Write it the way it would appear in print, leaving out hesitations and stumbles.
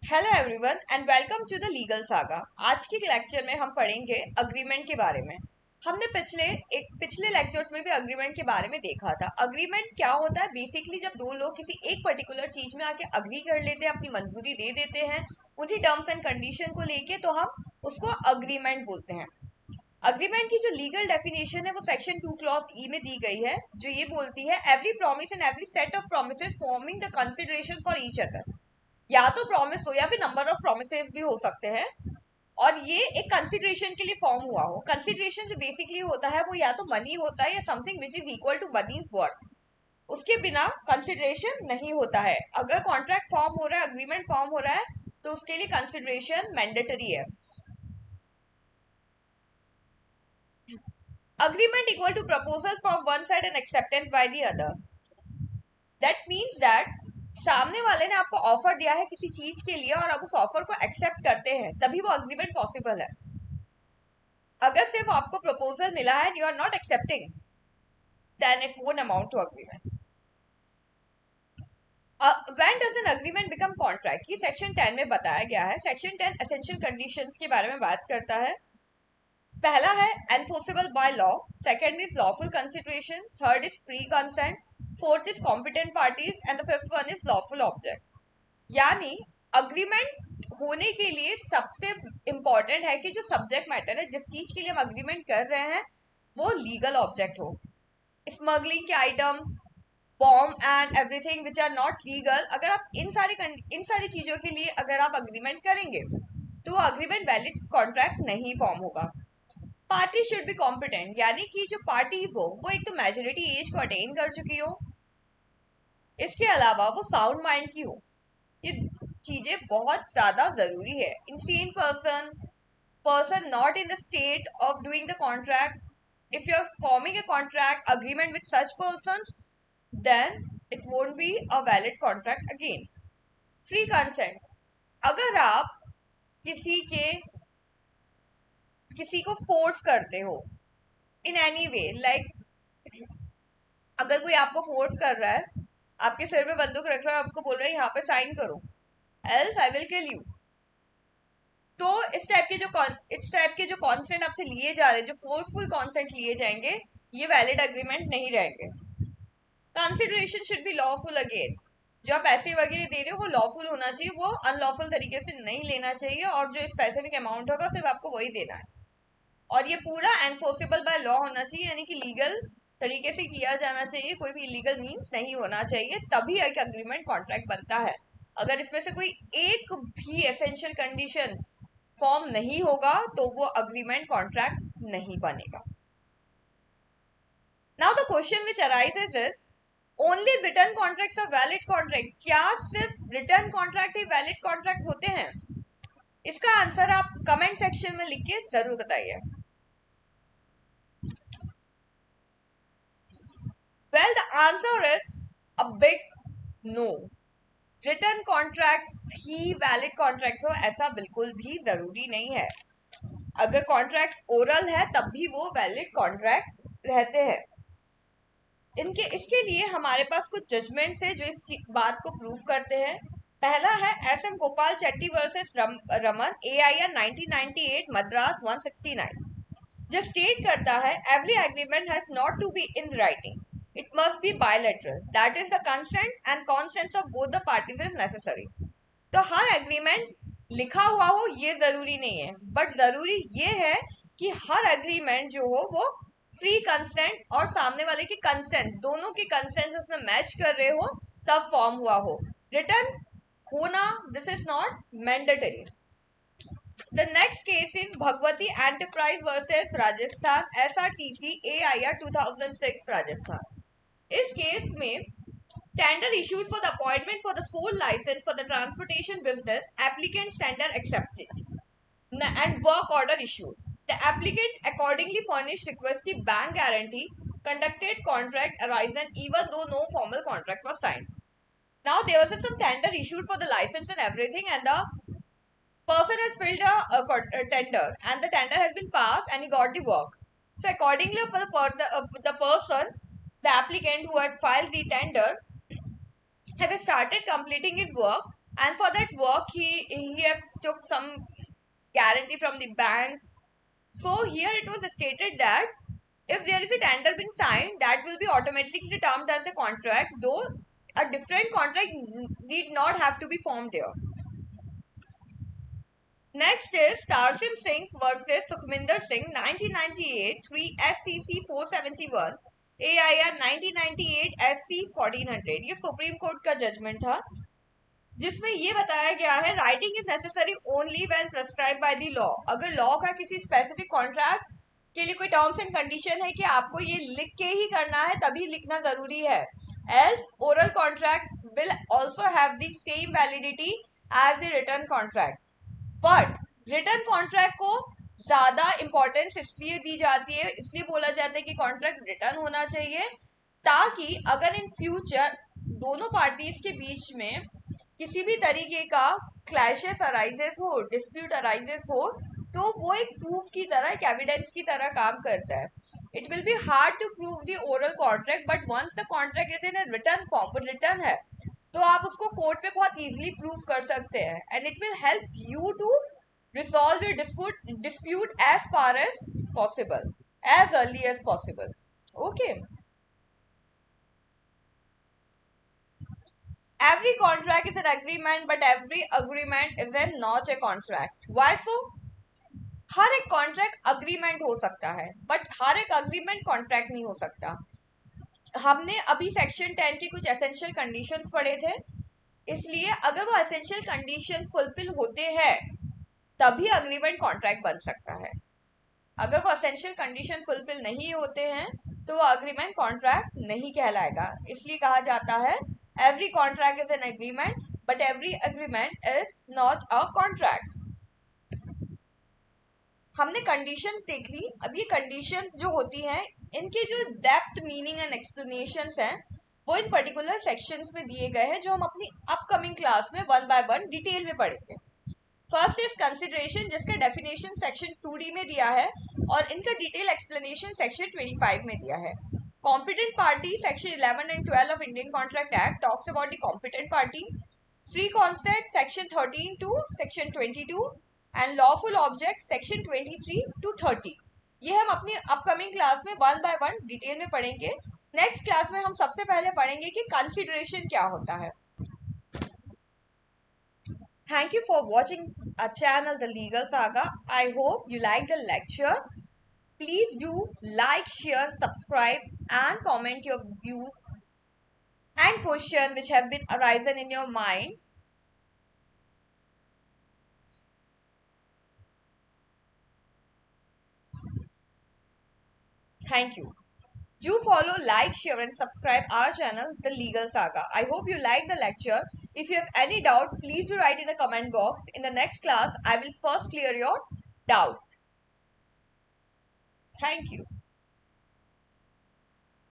Hello everyone and welcome to the legal saga. आज के lecture में हम पढ़ेंगे अग्रीमेंट के बारे में। हमने पिछले लेक्चर्स में भी अग्रीमेंट के बारे में देखा था। अग्रीमेंट क्या होता है? बेसिकली जब दो लोग किसी एक पर्टिकुलर चीज में आके अग्री कर लेते हैं, अपनी मंजूरी दे देते हैं उन्हीं टर्म्स एंड कंडीशन को लेके, तो हम उसको अग्रीमेंट बोलते हैं। अग्रीमेंट की जो लीगल डेफिनेशन है वो सेक्शन 2 क्लॉज ई में दी गई है, जो ये बोलती है every promise and every set of promises forming the consideration for each other. या तो प्रॉमिस हो या फिर नंबर ऑफ प्रोमिसेस भी हो सकते हैं, और ये एक कंसिडरेशन के लिए फॉर्म हुआ हो। कंसिडरेशन जो बेसिकली होता है वो या तो मनी होता है या something which is equal to money's worth. उसके बिना कंसिडरेशन नहीं होता है। अगर कॉन्ट्रैक्ट फॉर्म हो रहा है, अग्रीमेंट फॉर्म हो रहा है, तो उसके लिए कंसिडरेशन मैंडेटरी है। Agreement equal to proposal from one side and acceptance by the other. That means that सामने वाले ने आपको ऑफर दिया है किसी चीज के लिए और आप उस ऑफर को एक्सेप्ट करते हैं, तभी वो अग्रीमेंट पॉसिबल है। अगर सिर्फ आपको प्रपोजल मिला है, you are not accepting, then it won't amount to agreement. When does an agreement become contract, ये सेक्शन 10 में बताया गया है। सेक्शन 10 एसेंशियल कंडीशंस के बारे में बात करता है। पहला है enforceable by law, second is lawful consideration, third is free consent, fourth is competent parties and the fifth one is lawful object. यानी अग्रीमेंट होने के लिए सबसे इंपॉर्टेंट है कि जो सब्जेक्ट मैटर है, जिस चीज के लिए हम अग्रीमेंट कर रहे हैं, वो लीगल ऑब्जेक्ट हो। स्मगलिंग के items, bomb and everything which are not legal, अगर आप इन सारी चीजों के लिए अगर आप अग्रीमेंट करेंगे तो वो अग्रीमेंट वैलिड कॉन्ट्रैक्ट नहीं फॉर्म होगा। पार्टी शुड बी कॉम्पिटेंट, यानी कि जो पार्टीज हो वो एक तो मेजोरिटी एज को अटेन कर चुकी हो, इसके अलावा वो साउंड माइंड की हो। ये चीजें बहुत ज्यादा जरूरी है। Insane person, person not in the state of doing the contract, if you're forming a contract agreement with such persons, then it won't be a valid contract again. Free consent, अगर आप किसी के किसी को फोर्स करते हो in any way, like अगर कोई आपको फोर्स कर रहा है, आपके सिर में बंदूक रख रहा है, आपको बोल रहा है यहाँ पे साइन करो else I will kill you, तो इस टाइप के जो कॉन्सेंट आपसे लिए जा रहे हैं, जो फोर्सफुल कॉन्सेंट लिए जाएंगे, ये वैलिड अग्रीमेंट नहीं रहेंगे। Consideration should be lawful again, जो आप पैसे वगैरह दे रहे हो वो लॉफुल होना चाहिए, वो अनलॉफुल तरीके से नहीं लेना चाहिए, और जो स्पेसिफिक अमाउंट होगा सिर्फ आपको वही देना है। और ये पूरा एनफोर्सेबल बाय लॉ होना चाहिए, यानी कि लीगल तरीके से किया जाना चाहिए, कोई भी इलीगल मीन्स नहीं होना चाहिए, तभी एक अग्रीमेंट कॉन्ट्रैक्ट बनता है। अगर इसमें से कोई एक भी एसेंशियल कंडीशंस फॉर्म नहीं होगा तो वो अग्रीमेंट कॉन्ट्रैक्ट नहीं बनेगा। Now the question which arises is, only written contracts are valid contract. क्या सिर्फ रिटर्न कॉन्ट्रैक्ट ही वैलिड कॉन्ट्रैक्ट होते हैं? इसका आंसर आप कमेंट सेक्शन में लिख के जरूर बताइए। Well the answer is a big no. Written contract ही वैलिड कॉन्ट्रैक्ट हो ऐसा बिल्कुल भी जरूरी नहीं है। अगर कॉन्ट्रैक्ट ओरल है तब भी वो वैलिड कॉन्ट्रैक्ट रहते हैं। इसके लिए हमारे पास कुछ जजमेंट्स है जो इस बात को प्रूव करते हैं। पहला है S M Gopal Chetty versus Raman, AIR 1998, Madras 169, जो स्टेट करता है every agreement has not to be in writing, it must be bilateral, that is the consent and consensus of both the parties is necessary. तो हर एग्रीमेंट लिखा हुआ हो ये जरूरी नहीं है, बट जरूरी ये है कि हर एग्रीमेंट जो हो वो फ्री कंसेंट और सामने वाले के कंसेंट, दोनों के कंसेंट उसमें मैच कर रहे हो तब फॉर्म हुआ हो। रिटर्न होना, this is not mandatory. The next case is Bhagwati enterprise versus Rajasthan, SRTC, AIR 2006, Rajasthan. इस केस में tender issued for the appointment for the sole license for the transportation business, applicant's tender accepted and work order issued. The applicant accordingly furnished requested bank guarantee, conducted contract arisen even though no formal contract was signed. Now there was some tender issued for the license and everything, and the person has filled a tender and the tender has been passed and he got the work. So accordingly the person, the applicant who had filed the tender, have started completing his work, and for that work he has took some guarantee from the banks. So here it was stated that if there is a tender being signed, that will be automatically termed as a contract, though a different contract need not have to be formed there. Next is Tarsim Singh versus Sukhminder Singh 1998 3 SCC 471 AIR 1998 SC 1400। ये supreme court का judgement था जिसमें ये बताया गया है writing is necessary only when prescribe by the law. अगर law का किसी स्पेसिफिक कॉन्ट्रैक्ट के लिए कोई टर्म्स एंड कंडीशन है कि आपको ये लिख के ही करना है तभी लिखना जरूरी है। As oral contract will also have the same validity as the written contract, but written contract को ज्यादा इंपॉर्टेंस इसलिए दी जाती है, इसलिए बोला जाता है कि कॉन्ट्रैक्ट रिटर्न होना चाहिए ताकि अगर इन फ्यूचर दोनों पार्टीज के बीच में किसी भी तरीके का क्लैशेस अराइजेस हो, डिस्प्यूट अराइजेस हो, तो वो एक प्रूफ की तरह, एक एविडेंस की तरह काम करता है। It will be hard to prove the oral contract, but once the contract is in written form, वो रिटर्न है, तो आप उसको कोर्ट पे बहुत इजीली प्रूव कर सकते हैं and it will help you to resolve your dispute as far as possible, as early as possible. Okay. Every contract is an agreement, but every agreement is not a contract. Why so? हर एक contract agreement हो सकता है but हर एक agreement contract नहीं हो सकता। हमने अभी सेक्शन 10 के कुछ एसेंशियल कंडीशंस पढ़े थे, इसलिए अगर वो एसेंशियल कंडीशंस फुलफिल होते हैं तभी अग्रीमेंट कॉन्ट्रैक्ट बन सकता है। अगर वो एसेंशियल कंडीशन फुलफिल नहीं होते हैं तो वो अग्रीमेंट कॉन्ट्रैक्ट नहीं कहलाएगा। इसलिए कहा जाता है every contract is an agreement but every agreement is not a contract. हमने कंडीशंस देख ली। अब ये कंडीशंस जो होती हैं इनके जो डेप्थ मीनिंग एंड एक्सप्लेनेशंस हैं वो इन पर्टिकुलर सेक्शंस में दिए गए हैं जो हम अपनी अपकमिंग क्लास में वन बाय वन डिटेल में पढ़ेंगे। फर्स्ट इज कंसिडरेशन, जिसका डेफिनेशन सेक्शन 2D में दिया है और इनका डिटेल एक्सप्लेनेशन सेक्शन 25 में दिया है। Competent party section 11 and 12 of Indian contract act talks about the competent party. Free consent section 13 to section 22 and lawful object section 23 to 30। ये हम अपनी अपकमिंग क्लास में वन बाय वन डिटेल में पढ़ेंगे। Next class में हम सबसे पहले पढ़ेंगे कि कंसिडरेशन क्या होता है। Thank you for watching our channel, The Legal Saga. I hope you like the lecture. Please do like, share, subscribe and comment your views and questions which have been arisen in your mind. Thank you. Do follow, like, share and subscribe our channel, The Legal Saga. I hope you like the lecture. If you have any doubt, please do write in the comment box. In the next class, I will first clear your doubt. Thank you.